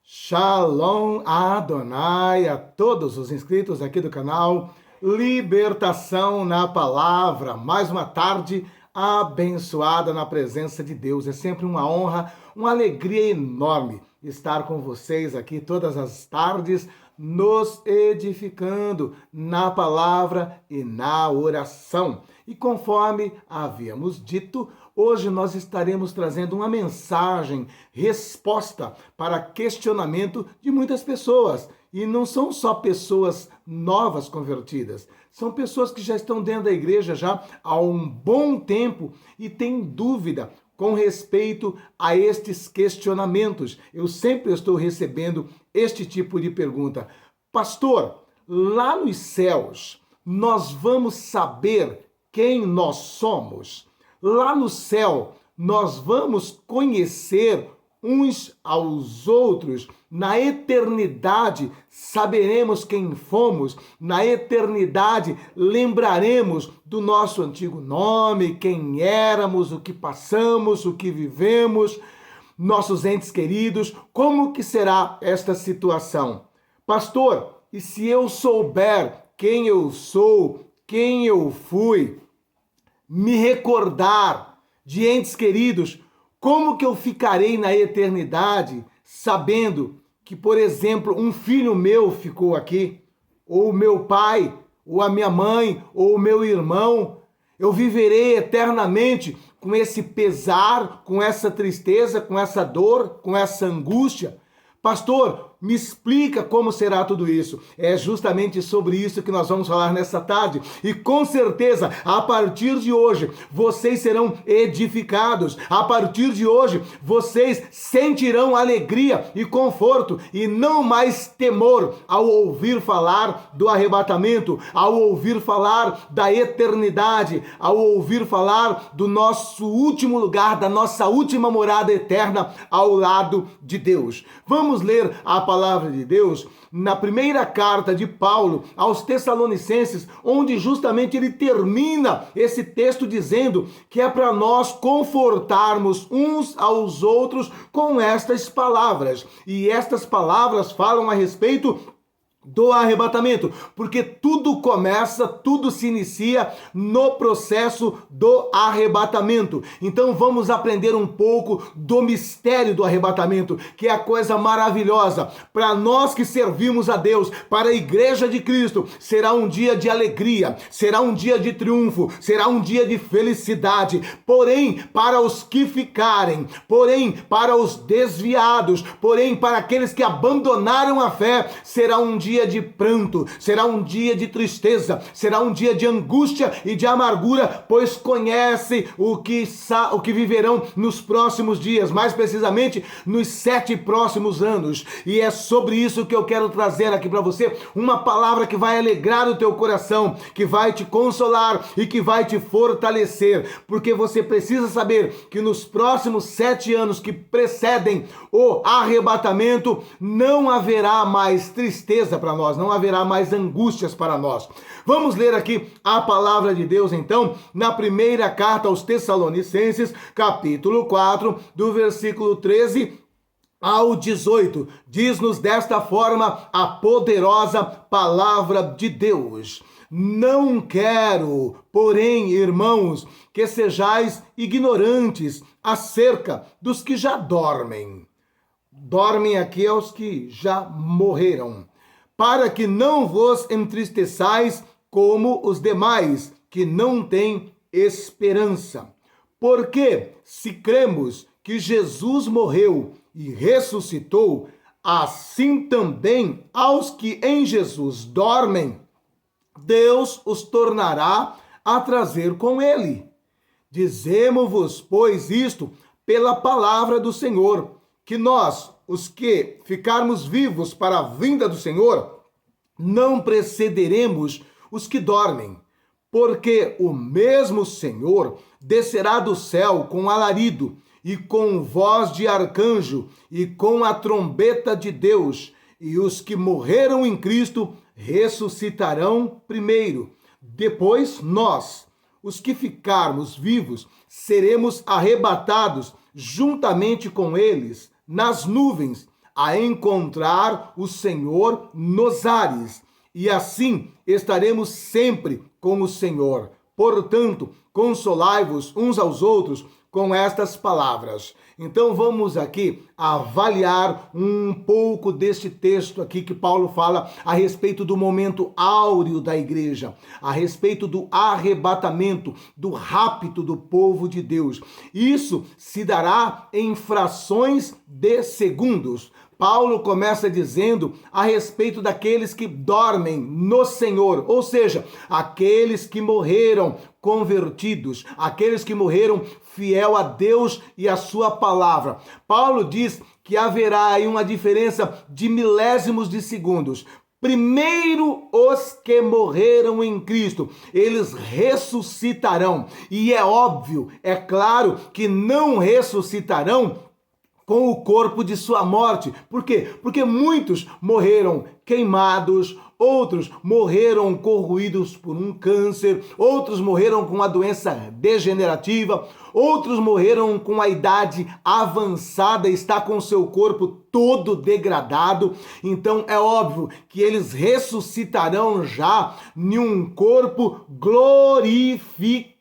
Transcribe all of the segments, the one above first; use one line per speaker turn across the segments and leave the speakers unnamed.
Shalom Adonai a todos os inscritos aqui do canal Libertação na Palavra. Mais uma tarde abençoada na presença de Deus. É sempre uma honra, uma alegria enorme estar com vocês aqui todas as tardes, nos edificando na palavra e na oração. E conforme havíamos dito, hoje nós estaremos trazendo uma mensagem, resposta para questionamento de muitas pessoas. E não são só pessoas novas convertidas, são pessoas que já estão dentro da igreja já há um bom tempo e têm dúvida com respeito a estes questionamentos. Eu sempre estou recebendo este tipo de pergunta. Pastor, lá nos céus, nós vamos saber quem nós somos? Lá no céu, nós vamos conhecer uns aos outros. Na eternidade, saberemos quem fomos. Na eternidade, lembraremos do nosso antigo nome, quem éramos, o que passamos, o que vivemos, nossos entes queridos. Como que será esta situação? Pastor, e se eu souber quem eu sou, quem eu fui, me recordar de entes queridos, como que eu ficarei na eternidade sabendo que, por exemplo, um filho meu ficou aqui, ou meu pai, ou a minha mãe, ou o meu irmão? Eu viverei eternamente com esse pesar, com essa tristeza, com essa dor, com essa angústia? Pastor, me explica como será tudo isso. É justamente sobre isso que nós vamos falar nessa tarde. E com certeza, a partir de hoje, vocês serão edificados. A partir de hoje, vocês sentirão alegria e conforto e não mais temor ao ouvir falar do arrebatamento, ao ouvir falar da eternidade, ao ouvir falar do nosso último lugar, da nossa última morada eterna ao lado de Deus. Vamos ler a palavra de Deus na primeira carta de Paulo aos Tessalonicenses, onde justamente ele termina esse texto dizendo que é para nós confortarmos uns aos outros com estas palavras. E estas palavras falam a respeito do arrebatamento, porque tudo começa, tudo se inicia no processo do arrebatamento. Então vamos aprender um pouco do mistério do arrebatamento, que é a coisa maravilhosa. Para nós que servimos a Deus, para a igreja de Cristo, será um dia de alegria, será um dia de triunfo, será um dia de felicidade. Porém, para os que ficarem, porém, para os desviados, porém, para aqueles que abandonaram a fé, será um dia de pranto, será um dia de tristeza, será um dia de angústia e de amargura, pois conhece o que viverão nos próximos dias, mais precisamente nos 7 próximos anos. E é sobre isso que eu quero trazer aqui para você uma palavra que vai alegrar o teu coração, que vai te consolar e que vai te fortalecer, porque você precisa saber que nos próximos 7 anos que precedem o arrebatamento, não haverá mais tristeza para nós, não haverá mais angústias para nós. Vamos ler aqui a palavra de Deus, então, na primeira carta aos Tessalonicenses, capítulo 4, do versículo 13 ao 18. Diz-nos desta forma a poderosa palavra de Deus. Não quero, porém, irmãos, que sejais ignorantes acerca dos que já dormem. Dormem aqui aos que já morreram, para que não vos entristeçais como os demais, que não têm esperança. Porque se cremos que Jesus morreu e ressuscitou, assim também aos que em Jesus dormem, Deus os tornará a trazer com ele. Dizemo-vos, pois, isto pela palavra do Senhor, que nós, os que ficarmos vivos para a vinda do Senhor, não precederemos os que dormem, porque o mesmo Senhor descerá do céu com alarido, e com voz de arcanjo, e com a trombeta de Deus, e os que morreram em Cristo ressuscitarão primeiro. Depois nós, os que ficarmos vivos, seremos arrebatados juntamente com eles nas nuvens, a encontrar o Senhor nos ares. E assim estaremos sempre com o Senhor. Portanto, consolai-vos uns aos outros com estas palavras. Então vamos aqui avaliar um pouco deste texto aqui que Paulo fala a respeito do momento áureo da igreja, a respeito do arrebatamento, do rapto do povo de Deus. Isso se dará em frações de segundos. Paulo começa dizendo a respeito daqueles que dormem no Senhor, ou seja, aqueles que morreram convertidos, aqueles que morreram fiel a Deus e a sua palavra. Paulo diz que haverá aí uma diferença de milésimos de segundos. Primeiro, os que morreram em Cristo, eles ressuscitarão. E é óbvio, é claro que não ressuscitarão com o corpo de sua morte. Por quê? Porque muitos morreram queimados, outros morreram corroídos por um câncer, outros morreram com uma doença degenerativa, outros morreram com a idade avançada, está com seu corpo todo degradado. Então é óbvio que eles ressuscitarão já em um corpo glorificado.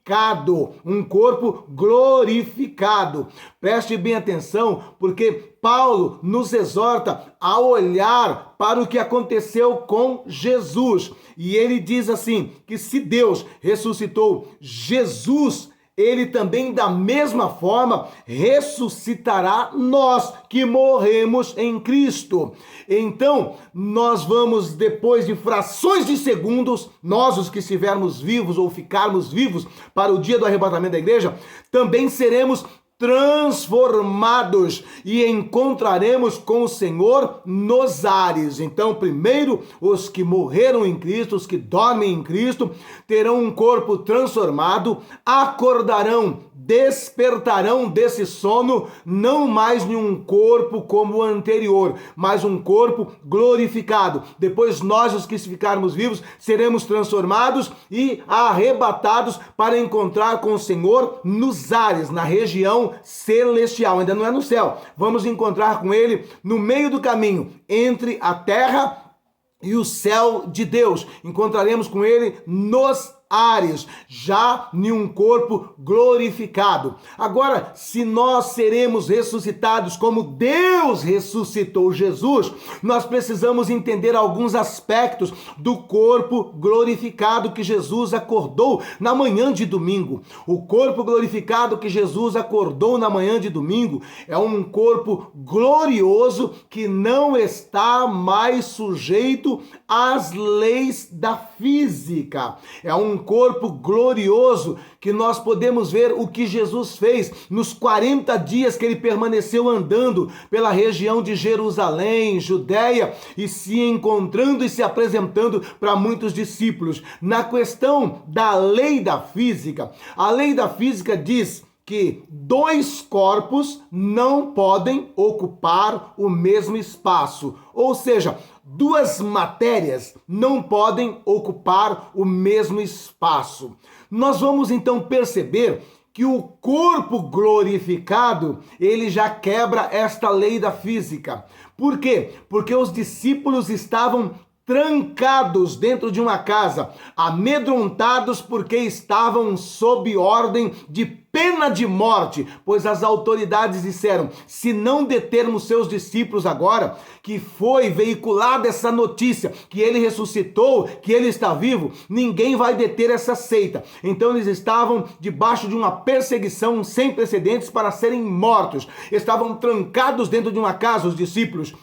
Um corpo glorificado. Preste bem atenção, porque Paulo nos exorta a olhar para o que aconteceu com Jesus. E ele diz assim, que se Deus ressuscitou Jesus, ele também da mesma forma ressuscitará nós que morremos em Cristo. Então, nós vamos, depois de frações de segundos, nós os que estivermos vivos ou ficarmos vivos para o dia do arrebatamento da igreja, também seremos transformados e encontraremos com o Senhor nos ares. Então, primeiro, os que morreram em Cristo, os que dormem em Cristo, terão um corpo transformado, acordarão, despertarão desse sono, não mais em um corpo como o anterior, mas um corpo glorificado. Depois nós, os que ficarmos vivos, seremos transformados e arrebatados para encontrar com o Senhor nos ares, na região celestial. Ainda não é no céu. Vamos encontrar com Ele no meio do caminho, entre a terra e o céu de Deus. Encontraremos com Ele nos ares, já em um corpo glorificado. Agora, se nós seremos ressuscitados como Deus ressuscitou Jesus, nós precisamos entender alguns aspectos do corpo glorificado que Jesus acordou na manhã de domingo. O corpo glorificado que Jesus acordou na manhã de domingo é um corpo glorioso que não está mais sujeito às leis da física. É um corpo glorioso que nós podemos ver o que Jesus fez nos 40 dias que ele permaneceu andando pela região de Jerusalém, Judéia, e se encontrando e se apresentando para muitos discípulos. Na questão da lei da física, a lei da física diz que dois corpos não podem ocupar o mesmo espaço, ou seja, duas matérias não podem ocupar o mesmo espaço. Nós vamos então perceber que o corpo glorificado, ele já quebra esta lei da física. Por quê? Porque os discípulos estavam trancados dentro de uma casa, amedrontados porque estavam sob ordem de pena de morte, pois as autoridades disseram, se não determos seus discípulos agora, que foi veiculada essa notícia, que ele ressuscitou, que ele está vivo, ninguém vai deter essa seita. Então eles estavam debaixo de uma perseguição sem precedentes para serem mortos. Estavam trancados dentro de uma casa, os discípulos.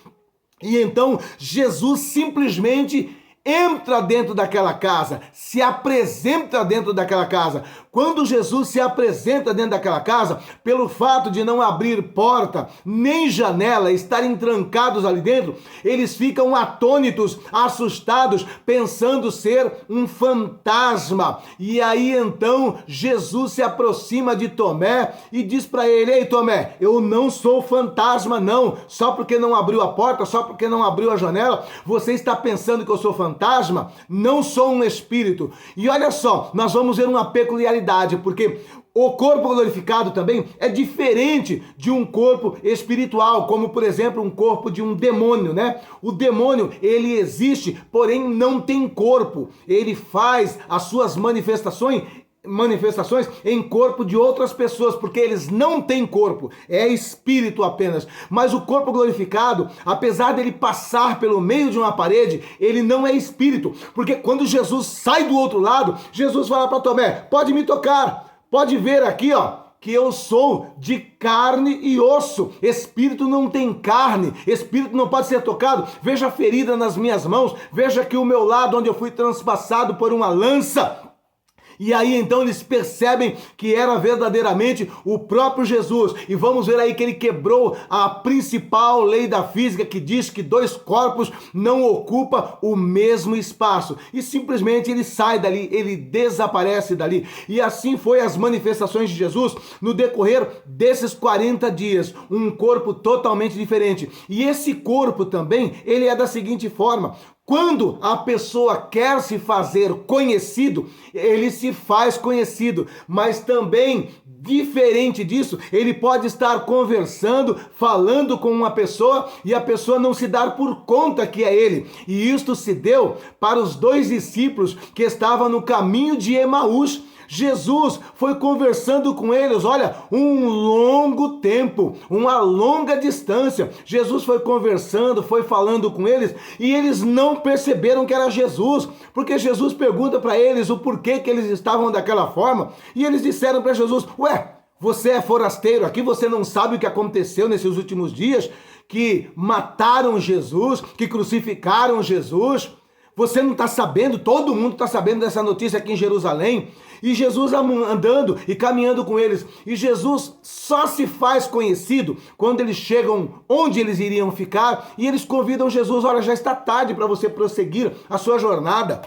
E então Jesus simplesmente entra dentro daquela casa, se apresenta dentro daquela casa. Quando Jesus se apresenta dentro daquela casa, pelo fato de não abrir porta nem janela, estarem trancados ali dentro, eles ficam atônitos, assustados, pensando ser um fantasma. E aí então Jesus se aproxima de Tomé e diz para ele, ei Tomé, eu não sou fantasma não, só porque não abriu a porta, só porque não abriu a janela, você está pensando que eu sou fantasma? fantasma, não sou um espírito. E olha só, nós vamos ver uma peculiaridade, porque o corpo glorificado também é diferente de um corpo espiritual, como por exemplo um corpo de um demônio, né? O demônio, ele existe, porém não tem corpo. Ele faz as suas manifestações em corpo de outras pessoas, porque eles não têm corpo, é espírito apenas. Mas o corpo glorificado, apesar dele passar pelo meio de uma parede, ele não é espírito, porque quando Jesus sai do outro lado, Jesus fala para Tomé: pode me tocar, pode ver aqui, ó, que eu sou de carne e osso. Espírito não tem carne, espírito não pode ser tocado. Veja a ferida nas minhas mãos, veja aqui o meu lado onde eu fui transpassado por uma lança. E aí então eles percebem que era verdadeiramente o próprio Jesus. E vamos ver aí que ele quebrou a principal lei da física, que diz que dois corpos não ocupam o mesmo espaço. E simplesmente ele sai dali, ele desaparece dali. E assim foi as manifestações de Jesus no decorrer desses 40 dias. Um corpo totalmente diferente. E esse corpo também, ele é da seguinte forma: quando a pessoa quer se fazer conhecido, ele se faz conhecido, mas também, diferente disso, ele pode estar conversando, falando com uma pessoa e a pessoa não se dar por conta que é ele. E isto se deu para os 2 discípulos que estavam no caminho de Emaús. Jesus foi conversando com eles, olha, um longo tempo, uma longa distância. Jesus foi conversando, foi falando com eles e eles não perceberam que era Jesus, porque Jesus pergunta para eles o porquê que eles estavam daquela forma e eles disseram para Jesus: ué, você é forasteiro aqui, você não sabe o que aconteceu nesses últimos dias, que mataram Jesus, que crucificaram Jesus? Você não está sabendo? Todo mundo está sabendo dessa notícia aqui em Jerusalém. E Jesus andando e caminhando com eles. E Jesus só se faz conhecido quando eles chegam onde eles iriam ficar. E eles convidam Jesus: olha, já está tarde para você prosseguir a sua jornada.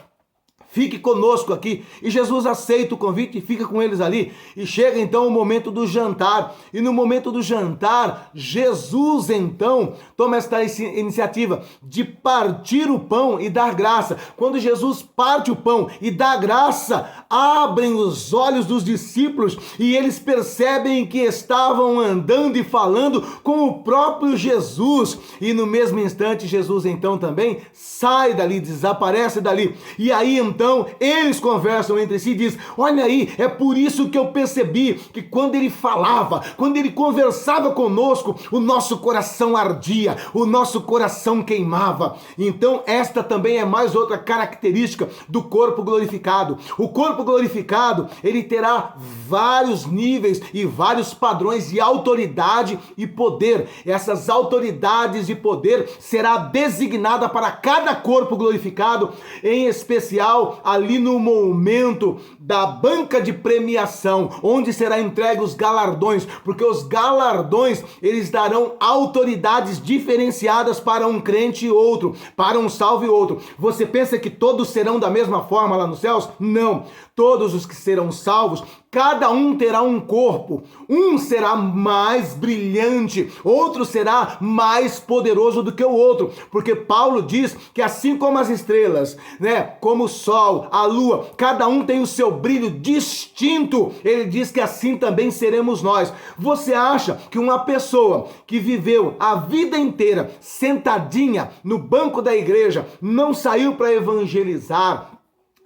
Fique conosco aqui. E Jesus aceita o convite e fica com eles ali. E chega então o momento do jantar. E no momento do jantar, Jesus então toma esta iniciativa de partir o pão e dar graça. Quando Jesus parte o pão e dá graça, abrem os olhos dos discípulos e eles percebem que estavam andando e falando com o próprio Jesus. E no mesmo instante, Jesus então também sai dali, desaparece dali. E aí então eles conversam entre si e dizem: olha aí, é por isso que eu percebi que quando ele falava, quando ele conversava conosco, o nosso coração ardia, o nosso coração queimava. Então esta também é mais outra característica do corpo glorificado. O corpo glorificado, ele terá vários níveis e vários padrões de autoridade e poder. Essas autoridades e poder será designada para cada corpo glorificado, em especial ali no momento da banca de premiação, onde será entregue os galardões, porque os galardões, eles darão autoridades diferenciadas para um crente e outro, para um salvo e outro. Você pensa que todos serão da mesma forma lá nos céus? Não. Todos os que serão salvos, cada um terá um corpo. Um será mais brilhante, outro será mais poderoso do que o outro, porque Paulo diz que assim como as estrelas, né, como o sol, a lua, cada um tem o seu brilho distinto. Ele diz que assim também seremos nós. Você acha que uma pessoa que viveu a vida inteira sentadinha no banco da igreja, não saiu para evangelizar,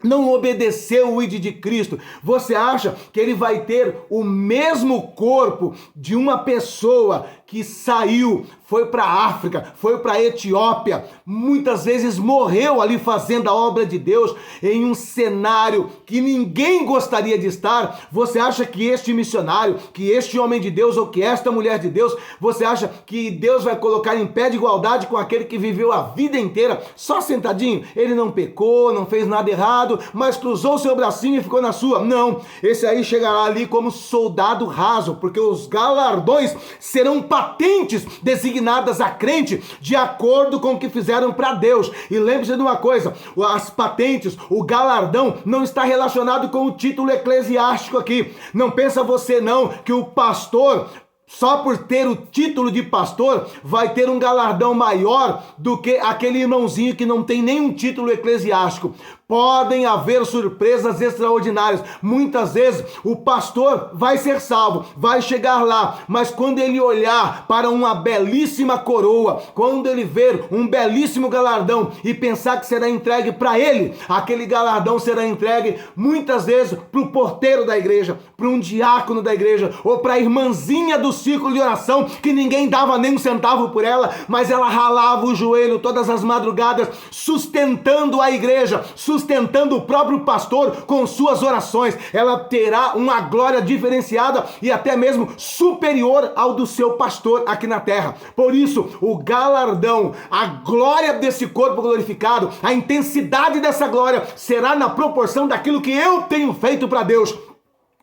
não obedeceu o ID de Cristo, você acha que ele vai ter o mesmo corpo de uma pessoa que saiu, foi para a África, foi para a Etiópia, muitas vezes morreu ali fazendo a obra de Deus em um cenário que ninguém gostaria de estar? Você acha que este missionário, que este homem de Deus ou que esta mulher de Deus, você acha que Deus vai colocar em pé de igualdade com aquele que viveu a vida inteira só sentadinho? Ele não pecou, não fez nada errado, mas cruzou seu bracinho e ficou na sua? Não, esse aí chegará ali como soldado raso, porque os galardões serão patentes designadas a crente de acordo com o que fizeram para Deus. E lembre-se de uma coisa: as patentes, o galardão não está relacionado com o título eclesiástico aqui. Não pensa você não que o pastor só por ter o título de pastor, vai ter um galardão maior do que aquele irmãozinho que não tem nenhum título eclesiástico. Podem haver surpresas extraordinárias. Muitas vezes o pastor vai ser salvo, vai chegar lá, mas quando ele olhar para uma belíssima coroa, quando ele ver um belíssimo galardão e pensar que será entregue para ele, aquele galardão será entregue muitas vezes para o porteiro da igreja, para um diácono da igreja, ou para a irmãzinha do círculo de oração, que ninguém dava nem um centavo por ela, mas ela ralava o joelho todas as madrugadas, sustentando a igreja, sustentando o próprio pastor com suas orações. Ela terá uma glória diferenciada e até mesmo superior ao do seu pastor aqui na terra. Por isso, o galardão, a glória desse corpo glorificado, a intensidade dessa glória será na proporção daquilo que eu tenho feito para Deus.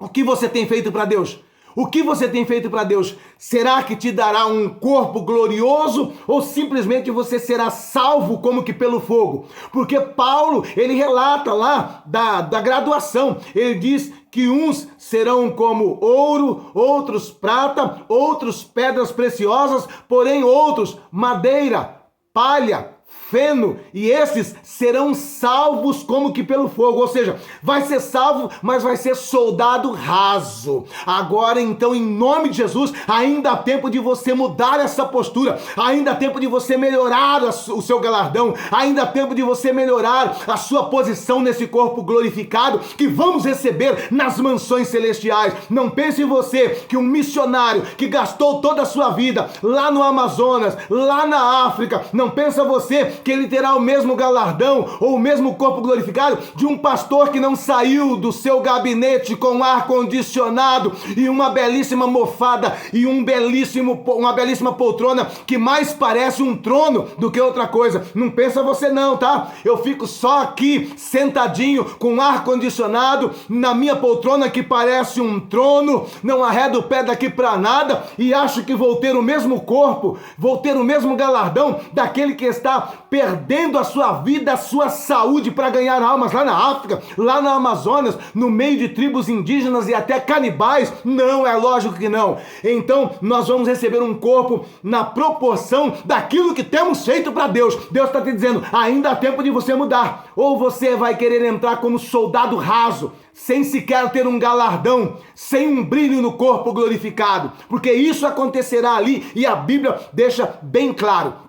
O que você tem feito para Deus? O que você tem feito para Deus? Será que te dará um corpo glorioso ou simplesmente você será salvo como que pelo fogo? Porque Paulo, ele relata lá da graduação, ele diz que uns serão como ouro, outros prata, outros pedras preciosas, porém outros madeira, palha, feno, e esses serão salvos como que pelo fogo, ou seja, vai ser salvo, mas vai ser soldado raso. Agora então, em nome de Jesus, ainda há tempo de você mudar essa postura, ainda há tempo de você melhorar o seu galardão, ainda há tempo de você melhorar a sua posição nesse corpo glorificado que vamos receber nas mansões celestiais. Não pense em você que um missionário que gastou toda a sua vida lá no Amazonas, lá na África, não pensa você que ele terá o mesmo galardão ou o mesmo corpo glorificado de um pastor que não saiu do seu gabinete com ar-condicionado e uma belíssima mofada e uma belíssima poltrona que mais parece um trono do que outra coisa. Não pensa você não, tá? Eu fico só aqui sentadinho com ar-condicionado na minha poltrona que parece um trono, não arredo o pé daqui pra nada e acho que vou ter o mesmo corpo, vou ter o mesmo galardão daquele que está perdendo a sua vida, a sua saúde para ganhar almas lá na África, lá na Amazonas, no meio de tribos indígenas e até canibais. Não, é lógico que não. Então nós vamos receber um corpo na proporção daquilo que temos feito para Deus. Deus está te dizendo, ainda há tempo de você mudar. Ou você vai querer entrar como soldado raso, sem sequer ter um galardão, sem um brilho no corpo glorificado, porque isso acontecerá ali e a Bíblia deixa bem claro.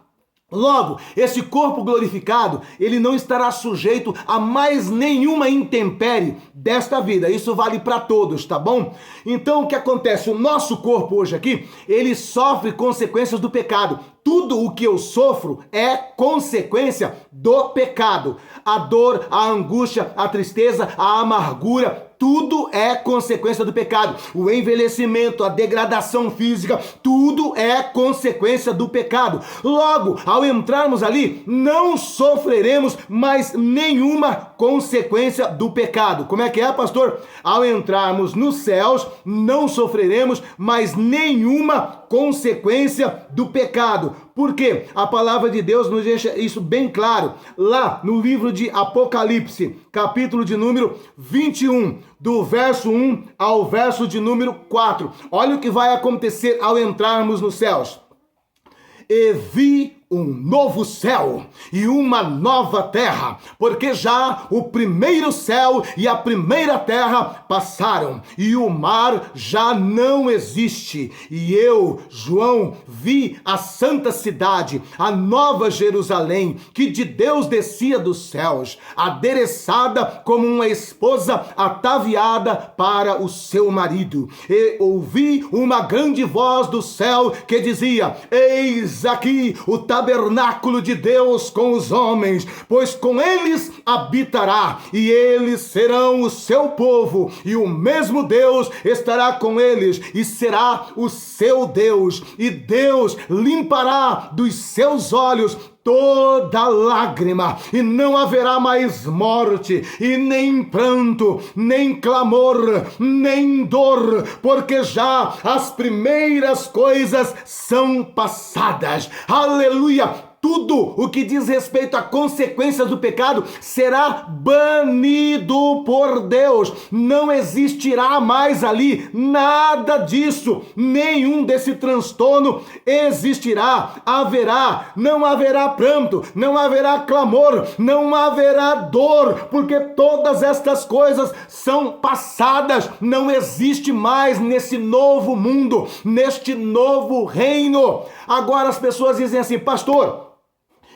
Logo, esse corpo glorificado, ele não estará sujeito a mais nenhuma intempérie desta vida. Isso vale para todos, tá bom? Então, o que acontece? O nosso corpo hoje aqui, ele sofre consequências do pecado. Tudo o que eu sofro é consequência do pecado. A dor, a angústia, a tristeza, a amargura, tudo é consequência do pecado. O envelhecimento, a degradação física, tudo é consequência do pecado. Logo, ao entrarmos ali, não sofreremos mais nenhuma consequência do pecado. Como é que é, pastor? Ao entrarmos nos céus, não sofreremos mais nenhuma consequência do pecado. Por quê? A palavra de Deus nos deixa isso bem claro. Lá no livro de Apocalipse, capítulo de número 21, do verso 1 ao verso de número 4. Olha o que vai acontecer ao entrarmos nos céus. E vi um novo céu e uma nova terra, porque já o primeiro céu e a primeira terra passaram, e o mar já não existe. E eu, João, vi a santa cidade, a nova Jerusalém, que de Deus descia dos céus, adereçada como uma esposa ataviada para o seu marido. E ouvi uma grande voz do céu que dizia: eis aqui o tabernáculo de Deus com os homens, pois com eles habitará, e eles serão o seu povo, e o mesmo Deus estará com eles, e será o seu Deus, e Deus limpará dos seus olhos toda lágrima, e não haverá mais morte, e nem pranto, nem clamor, nem dor, porque já as primeiras coisas são passadas. Aleluia! tudo o que diz respeito a consequências do pecado será banido por Deus. Não existirá mais ali nada disso, nenhum desse transtorno existirá. Não haverá pranto, não haverá clamor, não haverá dor, porque todas estas coisas são passadas. Não existe mais nesse novo mundo, neste novo reino. Agora as pessoas dizem assim: pastor,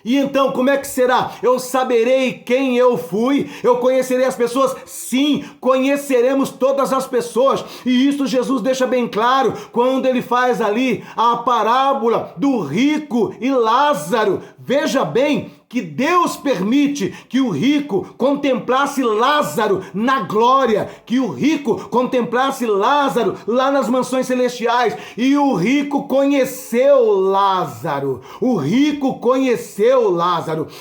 e então, como é que será? Eu saberei quem eu fui? Eu conhecerei as pessoas? Sim, conheceremos todas as pessoas. E isso Jesus deixa bem claro quando ele faz ali a parábola do rico e Lázaro. Veja bem que Deus permite que o rico contemplasse Lázaro na glória, que o rico contemplasse Lázaro lá nas mansões celestiais, e o rico conheceu Lázaro,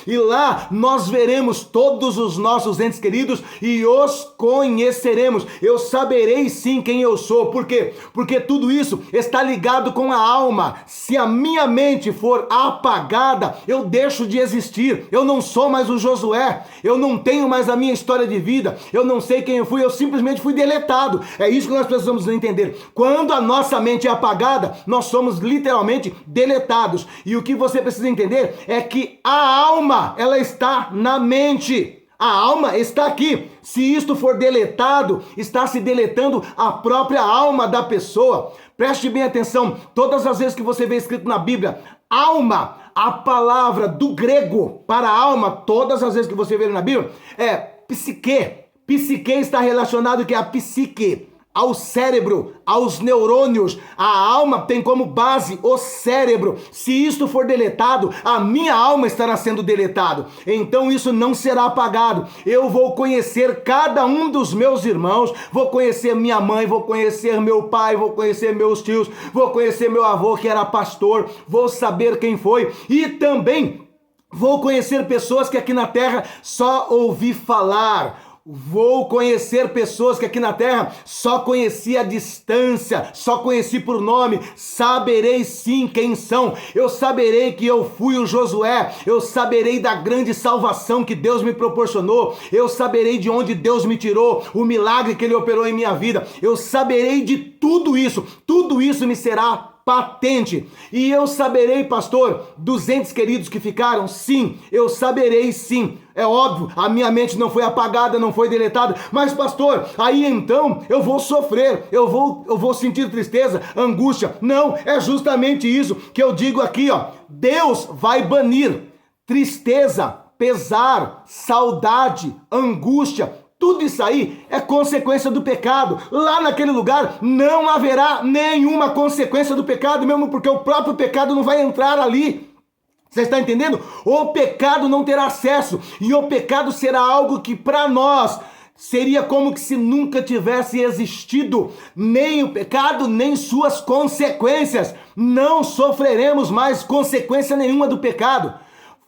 e lá nós veremos todos os nossos entes queridos e os conheceremos. Eu saberei sim quem eu sou. Por quê? Porque tudo isso está ligado com a alma. Se a minha mente for apagada, eu deixo de existir. Eu não sou mais o Josué, eu não tenho mais a minha história de vida, eu não sei quem eu fui, eu simplesmente fui deletado. É isso que nós precisamos entender. Quando a nossa mente é apagada, nós somos literalmente deletados. E o que você precisa entender é que a alma, ela está na mente. A alma está aqui. Se isto for deletado, está se deletando a própria alma da pessoa. Preste bem atenção, todas as vezes que você vê escrito na Bíblia, alma, a palavra do grego para alma, todas as vezes que você vê na Bíblia, é psique. Psique está relacionado que é a psique, ao cérebro, aos neurônios. A alma tem como base o cérebro. Se isto for deletado, a minha alma estará sendo deletado. Então isso não será apagado. Eu vou conhecer cada um dos meus irmãos, vou conhecer minha mãe, vou conhecer meu pai, vou conhecer meus tios, vou conhecer meu avô que era pastor, vou saber quem foi, e também vou conhecer pessoas que aqui na terra só ouvi falar. Vou conhecer pessoas que aqui na terra só conheci à distância, só conheci por nome. Saberei sim quem são. Eu saberei que eu fui o Josué. Eu saberei da grande salvação que Deus me proporcionou. Eu saberei de onde Deus me tirou, o milagre que Ele operou em minha vida. Eu saberei de tudo isso. Tudo isso me será patente. E eu saberei, pastor, dos entes queridos que ficaram? Sim, eu saberei sim. É óbvio, a minha mente não foi apagada, não foi deletada, mas pastor, aí então eu vou sofrer, eu vou sentir tristeza, angústia. Não, é justamente isso que eu digo aqui, ó. Deus vai banir tristeza, pesar, saudade, angústia. Tudo isso aí é consequência do pecado. Lá naquele lugar não haverá nenhuma consequência do pecado, mesmo porque o próprio pecado não vai entrar ali. Você está entendendo? O pecado não terá acesso, e o pecado será algo que para nós seria como que se nunca tivesse existido. Nem o pecado, nem suas consequências. Não sofreremos mais consequência nenhuma do pecado.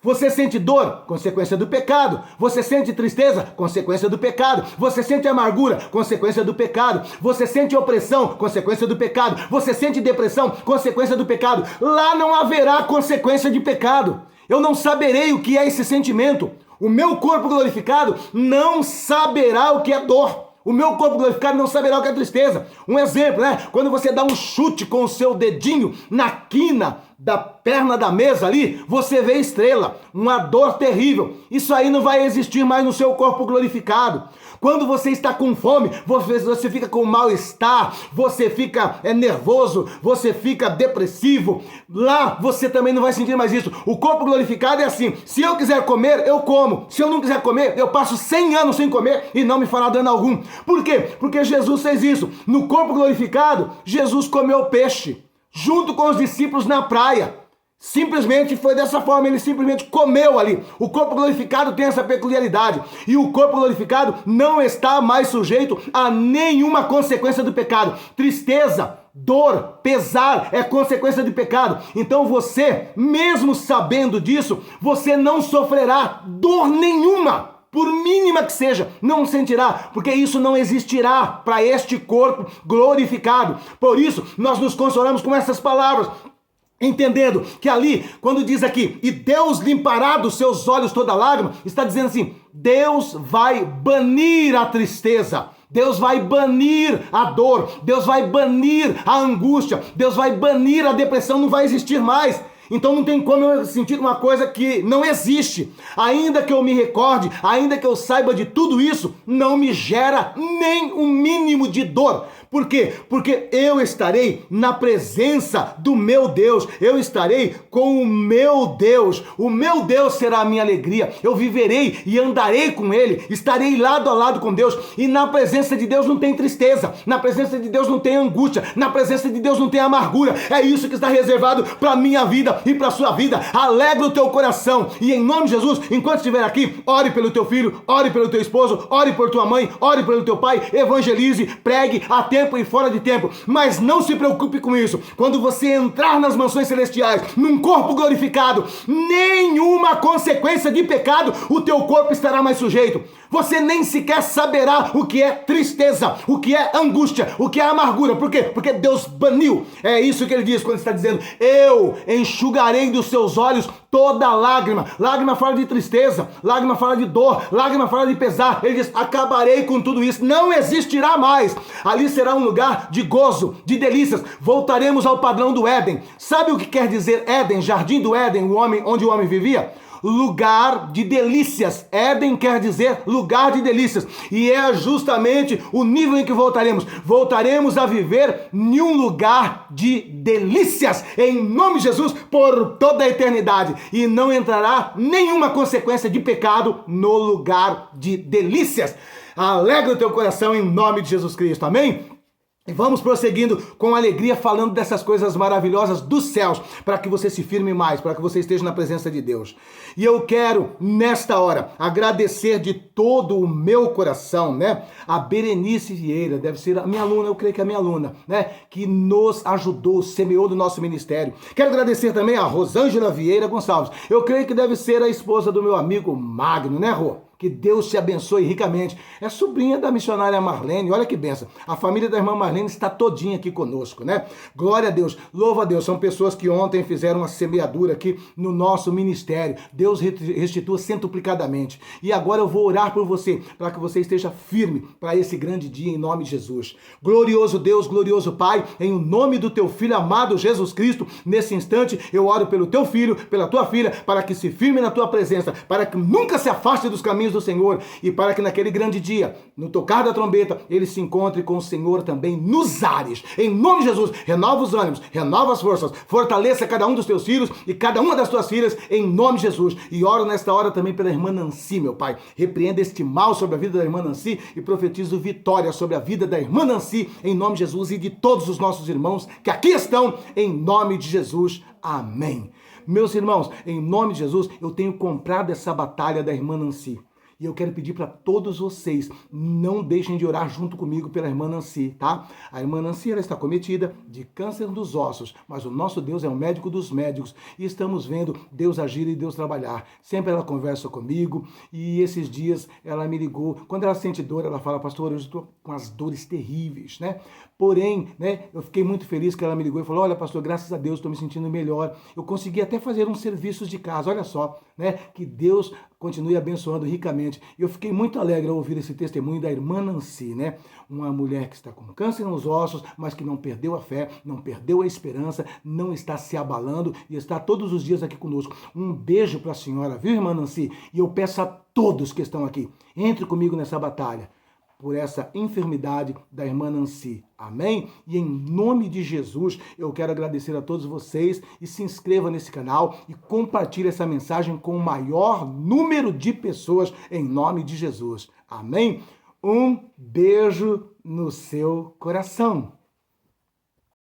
Você sente dor? Consequência do pecado. Você sente tristeza? Consequência do pecado. Você sente amargura? Consequência do pecado. Você sente opressão? Consequência do pecado. Você sente depressão? Consequência do pecado. Lá não haverá consequência de pecado. Eu não saberei o que é esse sentimento. O meu corpo glorificado não saberá o que é dor. O meu corpo glorificado não saberá o que é tristeza. Um exemplo, né? Quando você dá um chute com o seu dedinho na quina da perna da mesa ali, você vê estrela, uma dor terrível. Isso aí não vai existir mais no seu corpo glorificado. Quando você está com fome, você fica com mal-estar, você fica nervoso, você fica depressivo. Lá você também não vai sentir mais isso. O corpo glorificado é assim: se eu quiser comer, eu como. Se eu não quiser comer, eu passo 100 anos sem comer e não me fará dano algum. Por quê? Porque Jesus fez isso. No corpo glorificado, Jesus comeu peixe junto com os discípulos na praia. Simplesmente foi dessa forma, ele simplesmente comeu ali. O corpo glorificado tem essa peculiaridade. E o corpo glorificado não está mais sujeito a nenhuma consequência do pecado. Tristeza, dor, pesar é consequência de pecado. Então você, mesmo sabendo disso, você não sofrerá dor nenhuma. Por mínima que seja, não sentirá, porque isso não existirá para este corpo glorificado. Por isso, nós nos consolamos com essas palavras. Entendendo que ali, quando diz aqui, e Deus limpará dos seus olhos toda lágrima, está dizendo assim, Deus vai banir a tristeza, Deus vai banir a dor, Deus vai banir a angústia, Deus vai banir a depressão, não vai existir mais. Então não tem como eu sentir uma coisa que não existe. Ainda que eu me recorde, ainda que eu saiba de tudo isso, não me gera nem um mínimo de dor. Por quê? Porque eu estarei na presença do meu Deus, eu estarei com o meu Deus será a minha alegria, eu viverei e andarei com Ele, estarei lado a lado com Deus, e na presença de Deus não tem tristeza, na presença de Deus não tem angústia, na presença de Deus não tem amargura, é isso que está reservado para a minha vida e para a sua vida. Alegra o teu coração, e em nome de Jesus, enquanto estiver aqui, ore pelo teu filho, ore pelo teu esposo, ore por tua mãe, ore pelo teu pai, evangelize, pregue a tempo e fora de tempo, mas não se preocupe com isso. Quando você entrar nas mansões celestiais, num corpo glorificado, nenhuma consequência de pecado o teu corpo estará mais sujeito. Você nem sequer saberá o que é tristeza, o que é angústia, o que é amargura. Por quê? Porque Deus baniu. É isso que ele diz quando está dizendo, eu enxugarei dos seus olhos toda lágrima. Lágrima fala de tristeza, lágrima fala de dor, lágrima fala de pesar. Ele diz, acabarei com tudo isso, não existirá mais. Ali será um lugar de gozo, de delícias. Voltaremos ao padrão do Éden. Sabe o que quer dizer Éden, jardim do Éden, onde o homem vivia? Lugar de delícias. Éden quer dizer lugar de delícias. E é justamente o nível em que voltaremos. Voltaremos a viver em um lugar de delícias, em nome de Jesus, por toda a eternidade. E não entrará nenhuma consequência de pecado no lugar de delícias. Alegra o teu coração em nome de Jesus Cristo. Amém? E vamos prosseguindo com alegria, falando dessas coisas maravilhosas dos céus, para que você se firme mais, para que você esteja na presença de Deus. E eu quero, nesta hora, agradecer de todo o meu coração, né, a Berenice Vieira, deve ser a minha aluna, eu creio que é a minha aluna, né, que nos ajudou, semeou do nosso ministério. Quero agradecer também a Rosângela Vieira Gonçalves, eu creio que deve ser a esposa do meu amigo Magno, né, Rô? Que Deus te abençoe ricamente. É sobrinha da missionária Marlene, olha que benção. A família da irmã Marlene está todinha aqui conosco, né? Glória a Deus, louva a Deus. São pessoas que ontem fizeram uma semeadura aqui no nosso ministério. Deus restitua centuplicadamente. E agora eu vou orar por você, para que você esteja firme para esse grande dia em nome de Jesus. Glorioso Deus, glorioso Pai, em nome do teu Filho amado Jesus Cristo, nesse instante eu oro pelo teu filho, pela tua filha, para que se firme na tua presença, para que nunca se afaste dos caminhos do Senhor, e para que naquele grande dia, no tocar da trombeta, ele se encontre com o Senhor também nos ares. Em nome de Jesus, renova os ânimos, renova as forças, fortaleça cada um dos teus filhos e cada uma das tuas filhas, em nome de Jesus. E oro nesta hora também pela irmã Nancy, meu Pai. Repreenda este mal sobre a vida da irmã Nancy e profetizo vitória sobre a vida da irmã Nancy, em nome de Jesus, e de todos os nossos irmãos que aqui estão, em nome de Jesus. Amém. Meus irmãos, em nome de Jesus, eu tenho comprado essa batalha da irmã Nancy. E eu quero pedir para todos vocês, não deixem de orar junto comigo pela irmã Nancy, tá? A irmã Nancy, ela está cometida de câncer dos ossos, mas o nosso Deus é o médico dos médicos e estamos vendo Deus agir e Deus trabalhar. Sempre ela conversa comigo e esses dias ela me ligou. Quando ela sente dor, ela fala, pastor, eu estou com as dores terríveis, né? Porém, né, eu fiquei muito feliz que ela me ligou e falou, olha, pastor, graças a Deus estou me sentindo melhor. Eu consegui até fazer uns serviços de casa, olha só, né? Que Deus continue abençoando ricamente. E eu fiquei muito alegre ao ouvir esse testemunho da irmã Nancy, né? Uma mulher que está com câncer nos ossos, mas que não perdeu a fé, não perdeu a esperança, não está se abalando e está todos os dias aqui conosco. Um beijo para a senhora, viu, irmã Nancy? E eu peço a todos que estão aqui, entre comigo nessa batalha por essa enfermidade da irmã Nancy. Amém? E em nome de Jesus, eu quero agradecer a todos vocês e se inscreva nesse canal e compartilhe essa mensagem com o maior número de pessoas em nome de Jesus. Amém? Um beijo no seu coração.